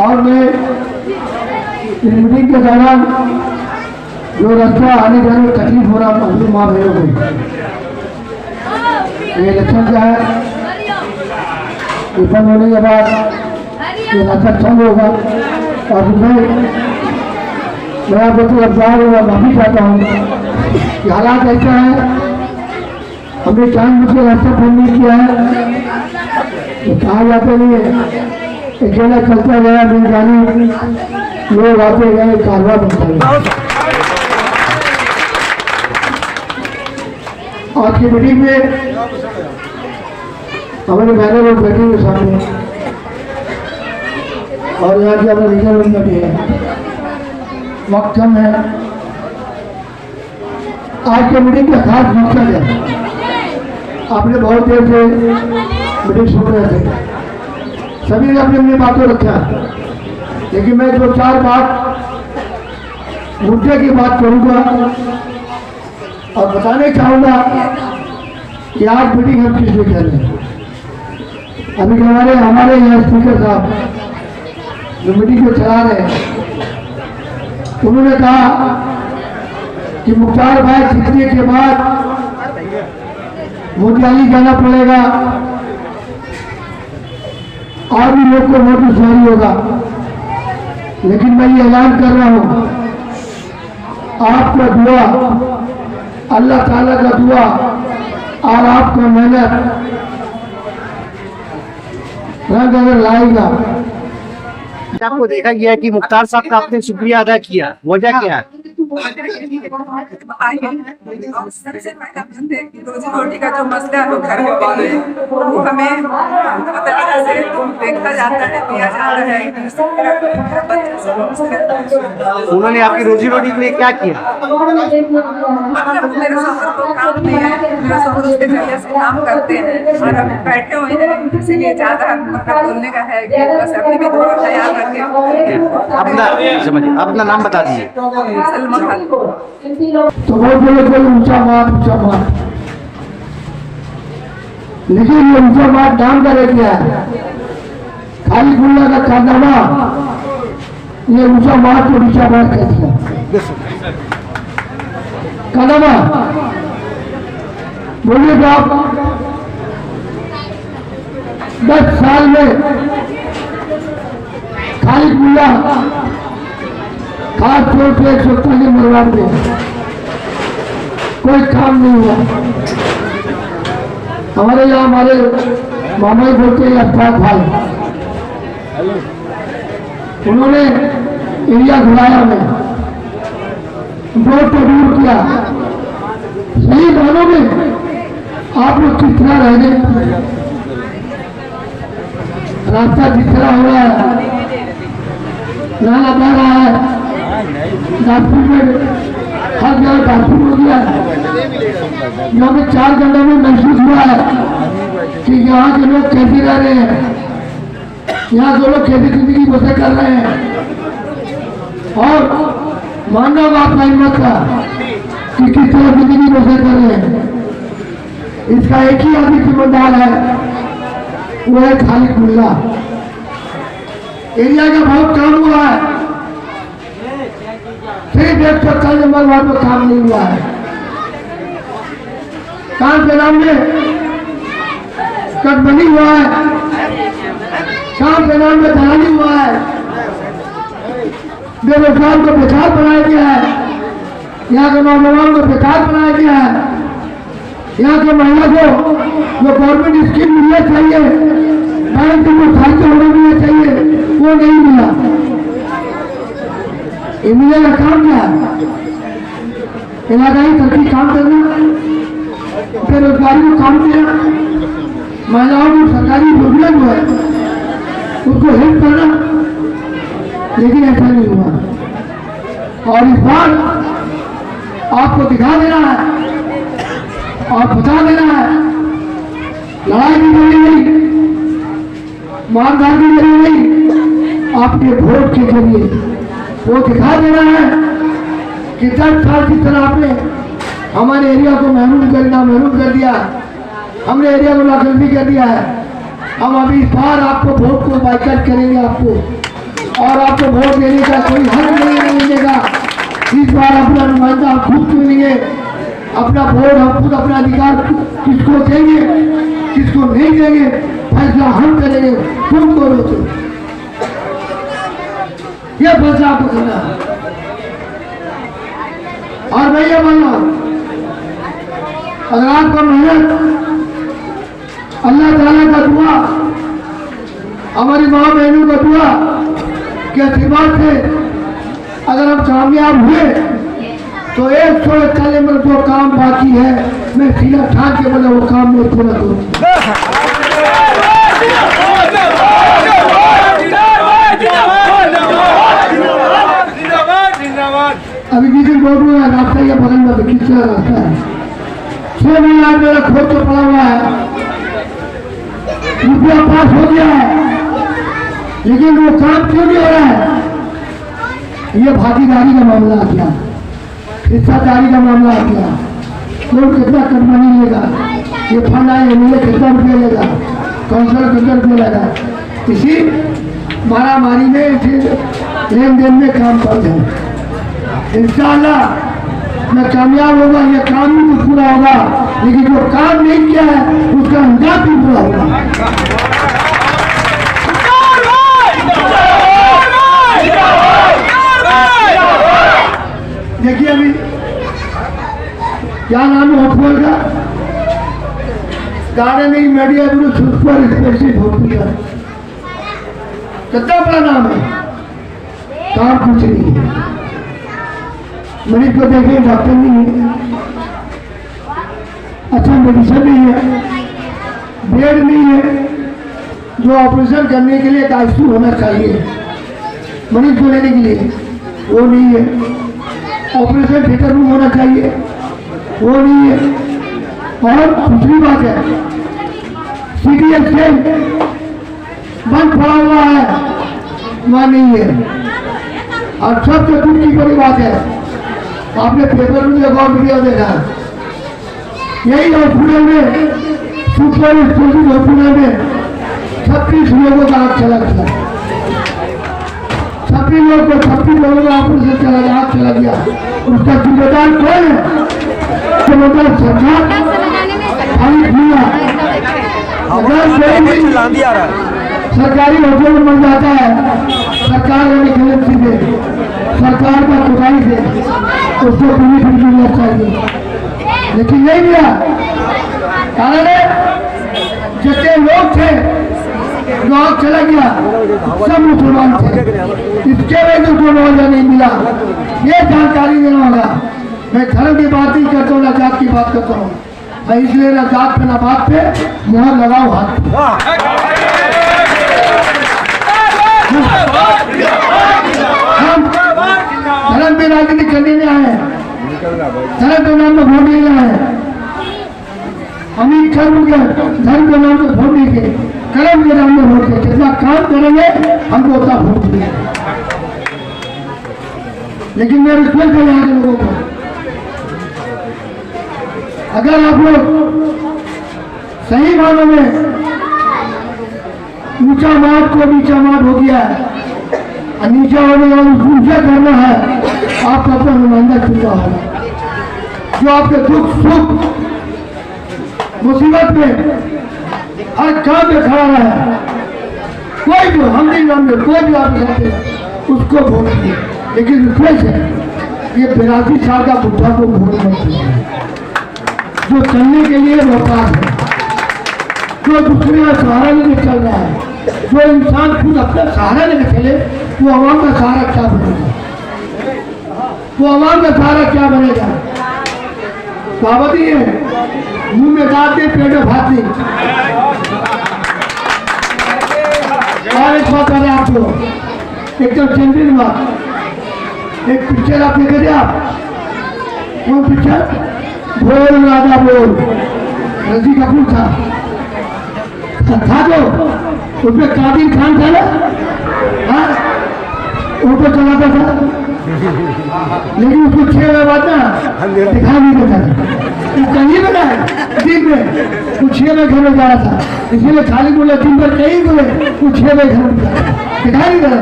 और मैं इस मीटिंग के दौरान जो रास्ता आने जाने में तकलीफ हो रहा है माँ बहनों को, ये इलेक्शन क्या है, बंद होने के बाद ये रास्ता चालू होगा। और मैं आपको अफवाह हुआ माफी चाहता हूँ कि हालात ऐसा है, हमने जानबूझ के रास्ता बंद नहीं किया है, तो कहा जाते नहीं है, एक जगह चलता गया मिल जानी, लोग आते गए, कारवा बनता गया। आज की मीटिंग में हमारे बहने लोग बैठे हुए सामने और यहाँ की हमारे लीडर लोग बैठे हैं, वक्त कम है। आज की मीटिंग का खास मकसद है, आपने बहुत देर से मीटिंग सुन रहे थे, सभी ने अपनी अपनी बातों रखा, लेकिन मैं दो चार बात मुद्दे की बात करूंगा और बताने चाहूंगा कि आज मीटिंग हम किस लिए कर रहे हैं। अभी हमारे यहाँ स्पीकर साहब जो मीटिंग को चला रहे हैं, उन्होंने कहा कि मुख्तार भाई जीतने के बाद मोतिहारी जाना पड़ेगा, आर्मी लोग को वोट सवारी होगा। लेकिन मैं ये ऐलान कर रहा हूं, आपका दुआ, अल्लाह ताला का दुआ और आपका मेहनत रंग अगर लाएगा। आपको देखा गया कि मुख्तार साहब का आपने शुक्रिया अदा किया, वजह क्या है? सबसे पहला रोजी रोटी का जो मसला है घर में पाले वो हमें से देखा जाता है, दिया जाता है। उन्होंने आपकी रोजी रोटी के लिए क्या किया? मेरे सफर को काम नहीं है, मेरे सफर उसके जरिए से काम करते हैं और हम बैठे हुए हैं, इसीलिए ज्यादा मतलब बोलने का है कि बस अपनी भी दुआ ख्याल रखें। अपना नाम बता दीजिए। तो बहुत बोले कोई ऊंचा मार, लेकिन ये ऊंचा मार नाम का रह गया है, खाली गुल्ला का कारनामा, ये ऊंचा मार को नीचा मार कह दिया। कारनामा बोलिए तो आप 10 साल में खाली गुल्ला खास तौर पे 140 मरवाड़ में कोई काम नहीं हुआ। हमारे यहाँ हमारे मामा ही बोलते हैं अफताब भाई, उन्होंने एरिया घुराया में वोट को दूर किया। सही मानों में आप लोग किस तरह रहने, रास्ता जिस तरह हो रहा है, नाला बह रहा है, नागपुर में हर जगह नागपुर हो गया है। यहाँ पे 4 घंटों में महसूस हुआ है कि यहाँ के लोग कैसे रह रहे हैं, यहाँ के लोग कैसे जिंदगी बसर कर रहे हैं। और मानना आपका हिम्मत था कि किस तरह जिंदगी बसर कर रहे हैं। इसका एक ही आदमी जिम्मेदार है, वो है खालिद मुल्ला। एरिया का बहुत काम हुआ है, सिर्फ 140 नंबर वार्ड में काम नहीं हुआ है। काम के नाम में कटबंदी हुआ है, काम के नाम में दलाली हुआ है, बेरोजगार को बेकार बनाया गया है, यहाँ के नौजवान को बेकार बनाया गया है। यहाँ के महिला को जो गवर्नमेंट स्कीम मिलना चाहिए, बैंक को साहित्य होना मिलना चाहिए, वो नहीं मिला। एमएलए का काम क्या है? इलाकाई तरक्की काम करना, बेरोजगारी को काम देना, महिलाओं को सरकारी योजना जो है उसको हेल्प करना, लेकिन ऐसा नहीं हुआ। और इस बार आपको दिखा देना है और बता देना है, लड़ाई भी लड़ी नहीं, मारधार भी लड़ी नहीं, आपके वोट के जरिए वो दिखा देना है कि 10 साल की तरह आपने हमारे एरिया को महरूम कर दिया, हमने एरिया को नाकाबंदी कर दिया है। हम अभी इस बार आपको वोट को बाइकआउट करेंगे आपको, और आपको वोट देने का कोई हक नहीं मिलेगा। इस बार अपना नुमाइंदा हम खुद चुनेंगे, अपना वोट हम खुद, अपना अधिकार किसको देंगे किसको नहीं देंगे फैसला हम करेंगे। तुम करो तो ये फैसला आपको करना है। और मैं ये बोल रहा हूं, अगर आपका मेहनत, अल्लाह ताला का दुआ, हमारी माँ बहनों का दुआ के आशीर्वाद से अगर हम कामयाब हुए तो 141 में जो काम बाकी है मैं सीधा ठाक के बोला वो काम मैं पूरा करूँगा। अभी किसी बोल रहा है रास्ता या बगल में किसका रास्ता है, 6 महीना मेरा खोद तो पड़ा हुआ है, रुपया पास हो गया है, लेकिन वो काम क्यों नहीं हो रहा है? ये भागीदारी का मामला आ गया, हिस्सादारी का मामला आ गया। लोग कितना कटवानी लेगा, ये फंड आए एमएलए कितना रुपया लेगा, काउंसलर कितना रुपया लेगा, इसी मारामारी में, इसी लेन देन में काम करते हैं। इंशाअल्लाह मैं कामयाब होगा, ये काम भी तो पूरा होगा, लेकिन जो काम नहीं किया है उसका अंजाम भी पूरा होगा। देखिए अभी क्या नाम है होटल का, gardening media super special hotel, कितना बड़ा नाम है, काम कुछ नहीं है। मरीज को देखिए डॉक्टर नहीं है, अच्छा मेडिसिन नहीं है, बेड नहीं है, जो ऑपरेशन करने के लिए आईसीयू होना चाहिए मरीज को लेने के लिए वो नहीं है, ऑपरेशन थिएटर रूम होना चाहिए वो नहीं है, और दूसरी बात है सीडीएस बंद पड़ा हुआ है वहाँ नहीं है। और सबसे दुख की बड़ी बात है, आपने पेपर में देखा, वीडियो देखा, यही हॉस्पिटल में सुपर स्पेशल हॉस्पिटल में 36 लोगों का आग चला गया, 36 लोगों का ऑपरेशन चला गया, आग चला गया। उसका जिम्मेदार कौन है? जिम्मेदार सरकार सरकारी होटल में बन जाता है, सरकार का सीधे सरकार का खुदाई से उसको पूरी मिलना चाहिए, लेकिन नहीं मिला। कारण जितने लोग थे जो आग चला गया सब मुसलमान थे, इसके वजह से उसको मुआवजा नहीं मिला। ये जानकारी देना होगा। मैं धर्म की बात नहीं करता हूँ, ना जात की बात करता हूँ, मैं इसलिए ना जात पे ना बात पे मुहर लगाओ हाथ। हम धर्म पे राजनीति करने में आए, धर्म के नाम में वोट नहीं आए, अमीर कर्म के धर्म के नाम पे वोट नहीं के, कर्म के नाम में वोट के। जितना काम करेंगे हमको उतना वोट देंगे। लेकिन मैं रिक्वेस्ट है यहाँ के लोगों को, अगर आप लोग सही मानों में ऊंचा मार्ग को नीचा मार्ग हो गया है, और नीचा होने और ऊंचा करना है, आपका अपना नुमाइंदा चुनना होगा, जो आपके दुख सुख मुसीबत में हर काम में खड़ा रहे। कोई भी हम नहीं मानते, कोई भी आप चाहते हैं उसको वोट दिए, लेकिन रिक्वेस्ट है ये 82 साल का बुढ़ा को वोट मत दीजिए, जो चलने के लिए मोहताज है, जो दूसरे का सहारा लेके चल रहा है, जो इंसान खुद अपना सहारा लेके चले, वो आवाम का सहारा क्या बनेगा? वो आवाम का सहारा क्या बनेगा? कहावत ही है, मुंह में दांत दे पेट में भात नहीं। और एक बात बता आपको, एकदम जेन्युइन बात, एक पिक्चर आप देखे थे, आप कौन पिक्चर? बोल राजा बोल, रणजीत कपूर था तो उसमें कादिर खान था ना, हाँ वो तो चलाता था। लेकिन उसको 6 बजे बाद ना दिखा नहीं देता था। कहीं भी ना दिन में वो 6 बजे घर में जा रहा था, इसीलिए खाली बोले दिन भर कहीं बोले वो 6 बजे घर में दिखा नहीं देता।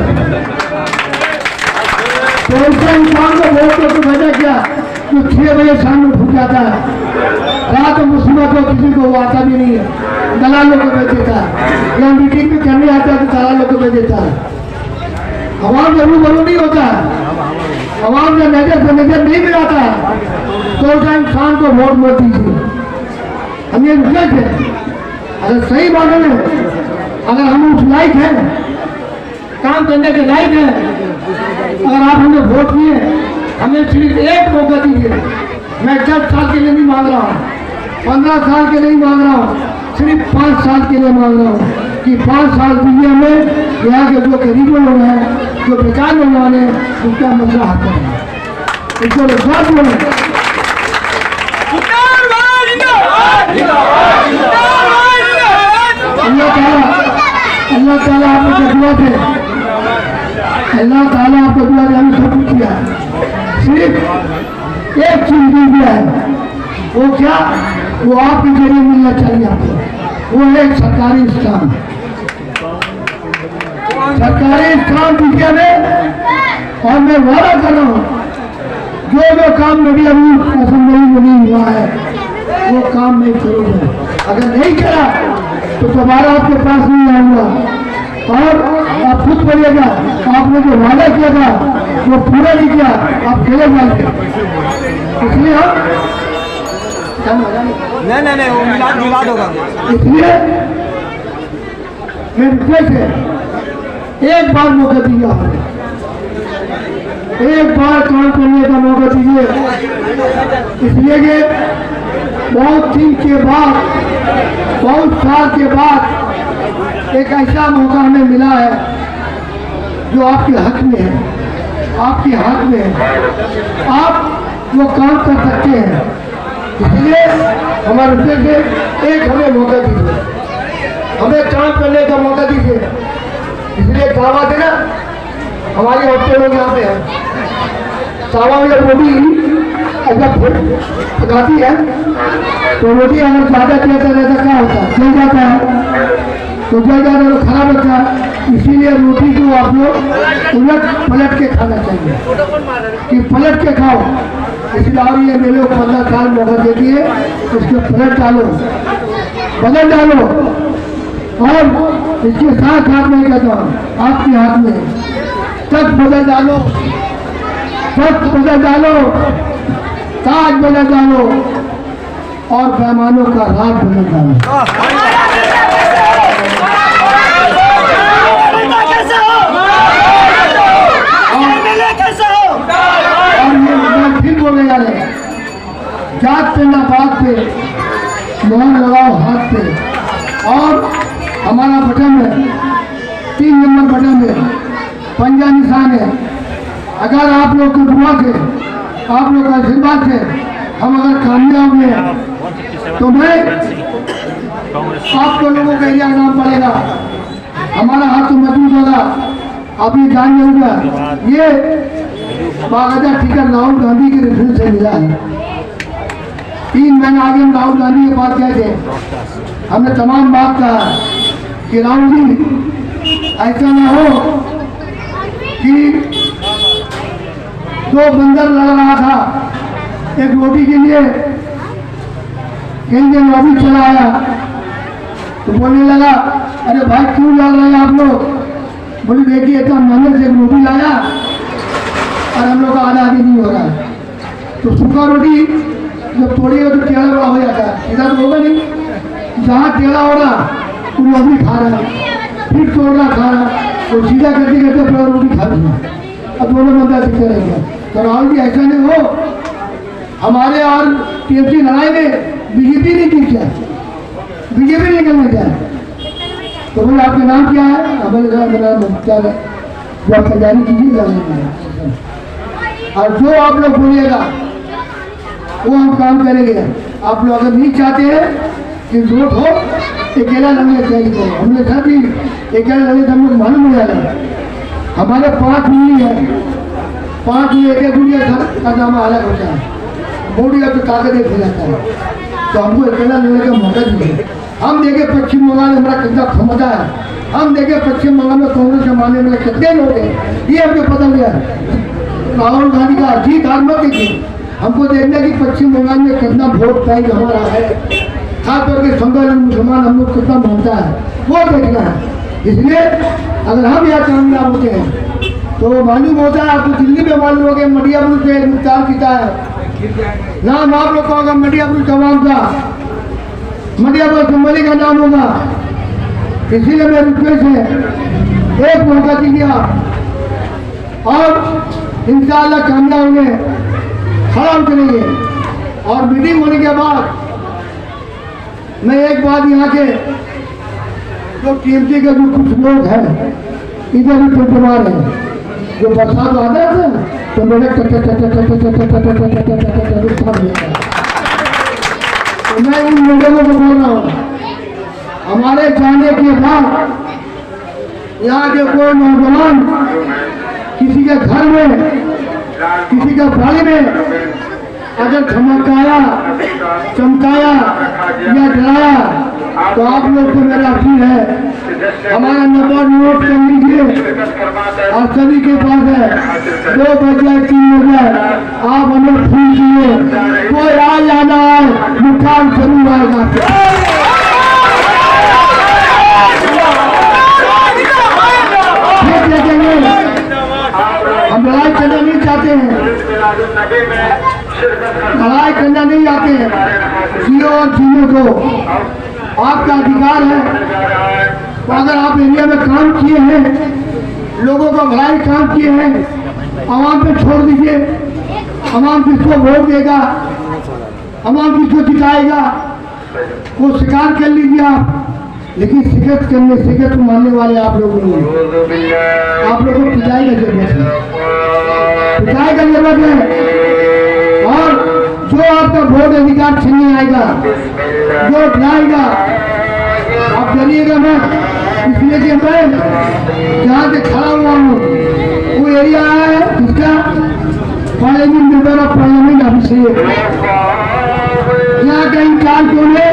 तो उसका इंसान को वोट तो वजह क्या, जो 6 बजे शाम में उठ जाता है, रात में मुसीबत हो किसी को वो आता भी नहीं है, दलालों को भेज देता है, या मीटिंग भी करने आता है तो दलालों को भेज देता है। आवाम जरूर बरू नहीं होता है, आवाम का नजर से नजर नहीं मिलाता है, तो उसका इंसान को वोट मत दीजिए। हम ये रिक्वेस्ट है, अगर सही मानों में अगर हम उस लायक हैं, काम करने के लायक हैं, अगर आप हमें वोट दिए, हमें सिर्फ एक मौका दीजिए। मैं 10 साल के लिए नहीं मांग रहा हूँ, 15 साल के लिए नहीं मांग रहा हूँ, सिर्फ 5 साल के लिए मांग रहा हूँ कि 5 साल दीजिए हमें। यहाँ के जो गरीब लोग हैं, जो बेकार नौजवान हैं, उनका मसला हल करें, इसको विश्वास बोलें। अल्लाह ताला आपको दुआ दे, अल्लाह ताला आपको दुआ दे। हमें सब कुछ किया, सिर्फ एक चीज दी दिया है, वो क्या, वो आपके जरिए मिलना चाहिए आपको, वो है सरकारी स्थान। सरकारी स्थान दीजिए में, और मैं वादा कर रहा हूँ जो काम मेरी अभी असेंबली में नहीं हुआ है वो काम मैं करूँगा। अगर नहीं करा तो दोबारा आपके पास नहीं आऊँगा, और आप खुद बोलिएगा आपने जो वादा किया था वो पूरा नहीं किया, आप चले जाएंगे। इसलिए हम नहीं वो मिलाद होगा। इसलिए मैं रिक्वेस्ट है, एक बार मौका दीजिए, हमें एक बार काम करने का मौका दीजिए। इसलिए कि बहुत दिन के बाद, बहुत साल के बाद एक ऐसा मौका हमें मिला है जो आपके हक में है, आपके हाथ में है, आप वो काम कर सकते हैं। इसलिए हमारे उद्देश्य एक हमें मौका दीजिए, हमें काम करने का मौका दीजिए। इसलिए दावा देना, हमारी औरतें लोग यहाँ पे हैं, सावा में जब रोटी अगर पकाती है तो रोटी अगर ज़्यादा देता रहता क्या होता है, जल जाता है, तो जल जाता है तो खराब होता है। इसीलिए रोटी को आप लोग उलट पलट के खाना चाहिए कि पलट के खाओ। इसलिए और ये मेरे को 15 साल मौका देती है, उसके पलट डालो, बदल डालो, और इसके साथ हाथ में कहता हूँ आपके हाथ में तक बदल डालो, तख्त बदल डालो, ताज बदल डालो, और पैमानों का राज बदल डालो। और ये मैं फिर बोलने जा रहे, जात पे ना बात पे, मोहन लगाओ हाथ पे। और हमारा बटन है 3 नंबर बटन है, पंजा निशान है। अगर आप लोग की दुआ से, आप लोग का आशीर्वाद से हम अगर कामयाब हुए तो मैं आपको लोगों का एरिया नाम पड़ेगा, हमारा हाथ तो मजबूत होगा। आप ये जान जाऊंगा, ये बाकायदा टिकट राहुल गांधी के रिफरेंस से मिला है। 3 महीने आगे हम राहुल गांधी के पास गए थे, हमने तमाम बात कहा कि राहुल जी ऐसा ना हो कि 2 बंदर लड़ रहा था एक रोटी के लिए, कहीं लॉबी चला आया तो बोलने लगा, अरे भाई क्यों लड़ रहे हैं आप लोग? बोले देखिए इतना मेहनत से रोटी लाया और हम लोग का आधा आधी नहीं हो रहा है। तो सूखा रोटी जब तोड़िएगा तो टेढ़ा बड़ा हो जाता है, इधर तो होगा नहीं, जहाँ टेढ़ा हो रहा वो रोटी खा रहा है, फिर तोड़ना खा रहा, तो सीधा करते करते पूरा रोटी खा लिया। अब दोनों बंदा सीखते रहेंगे। तो राहुल जी ऐसा नहीं हो, हमारे और टीएमसी लड़ाई में बीजेपी नहीं जीत जाए, बीजेपी निकलने जाए। तो बोले आपका नाम क्या है? मेरा मुख्तार है, जो आप तैयारी कीजिएगा। और जो आप लोग बोलिएगा वो हम काम करेंगे। आप लोग अगर नहीं चाहते हैं कि वोट हो, अकेला लड़ने की तैयारी करो। हमने कहा कि अकेला लड़ने से हम लोग मालूम हो जाएगा, हमारे 5 मिली है, 5 में एक गुड़िया का नाम अलग होता है, बॉडी का ताकत एक हो जाता है। तो हमको अकेला लेने का मौका दीजिए। हम देखे पश्चिम बंगाल में हमारा कितना क्षमता है, हम देखे पश्चिम बंगाल में कांग्रेस जमाने में कितने लोग हैं, ये हमको पता गया। राहुल गांधी का जीत हार मत देखिए, हमको देखना कि पश्चिम बंगाल में कितना वोट बैंक हमारा है, खास करके संख्या मुसलमान हम लोग कितना मानता है वो देखना है। इसलिए अगर हम यहाँ कामयाब होते हैं तो मालूम होता है आपको, दिल्ली में मालूम हो गया मडियापुर पे मुख्तार पिता है, नाम आप लोग का मडियापुर तमाम का, मडियापुर असम्बली का नाम होगा। इसीलिए मेरी रिक्वेस्ट है, एक मौका दीजिए आप और इंशाअल्लाह कामयाब होंगे, खड़ा करेंगे। और मीटिंग होने के बाद मैं एक बात यहाँ के जो टीएमसी के जो कुछ लोग हैं इधर भी टमार है, जो बरसात आता है तो मेरे तो मैं उन लोगों को बोल रहा हूँ, हमारे जाने के बाद यहाँ के कोई नौजवान किसी के घर में, किसी के बाड़ी में अगर धमकाया, चमकाया या डराया तो आप लोग को मेरा अपील है, हमारा नंबर नोट कर लीजिए और सभी के पास है 2 बजे 3 बजे आप हमें फोन कीजिए, कोई आ जाना है मुख्तार जरूर आएगा। देखेंगे हम लड़ाई करना नहीं चाहते हैं, लड़ाई करना नहीं आते हैं, जियो और जीने को आपका अधिकार है। तो अगर आप इंडिया में काम किए हैं, लोगों का भलाई काम किए हैं, आवाम पे छोड़ दीजिए, आवाम किसको वोट देगा, आवाम किसको जिताएगा वो स्वीकार कर लीजिए आप, लेकिन शिकस्त करने, शिकस्त मानने वाले आप लोग नहीं हैं। आप लोगों को पिटाई का जरूरत है, पिटाई का जरूरत है। और जो आपका वोट अधिकार छीनने आएगा, जो डराएगा, आप डरिएगा मत, इसलिए कि मैं जहाँ से खड़ा हुआ हूँ वो एरिया है इसका पार्लियामेंट मेंबर ऑफ पार्लियामेंट अभिषेक, यहाँ का इंचार्ज कौन है,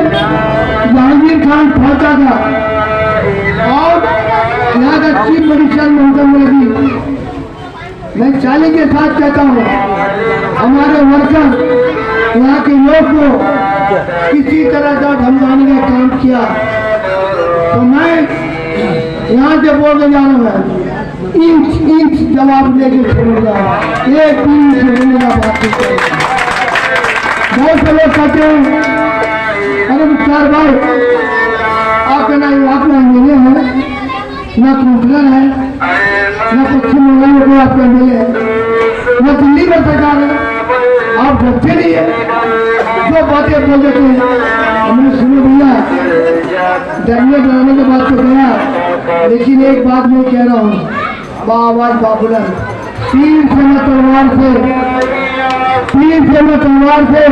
जहांगीर खान फौजा का, और यहाँ का चीफ मिनिस्टर ममता बनर्जी। मैं चैलेंज के साथ कहता हूँ, हमारे वर्कर यहाँ के लोग को किसी तरह का धमकाने का काम किया तो मैं यहाँ से बोलने जा रहा हूँ, इंच जवाब लेके छोड़ूंगा, एक दिन छोड़ने का बात नहीं करेगा। बहुत से लोग कहते हैं अरे मुख्तार भाई आपका ना आपका एमएलए है, ना काउंसलर है, ना पश्चिम बंगाल में आपका एमएलए है, ना दिल्ली में सरकार है, आप बच्चे नहीं है, जो बातें बोल देते हैं। हमने सुने भैया डरने डराने के बाद तो गया, लेकिन एक बात मैं कह रहा हूँ, बाबाज बाबुलाल तीर से न तलवार से, तीर से न तलवार से,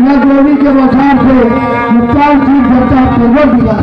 न गोली के बौछार से मुख्तार सिंह करता परवर दिखा।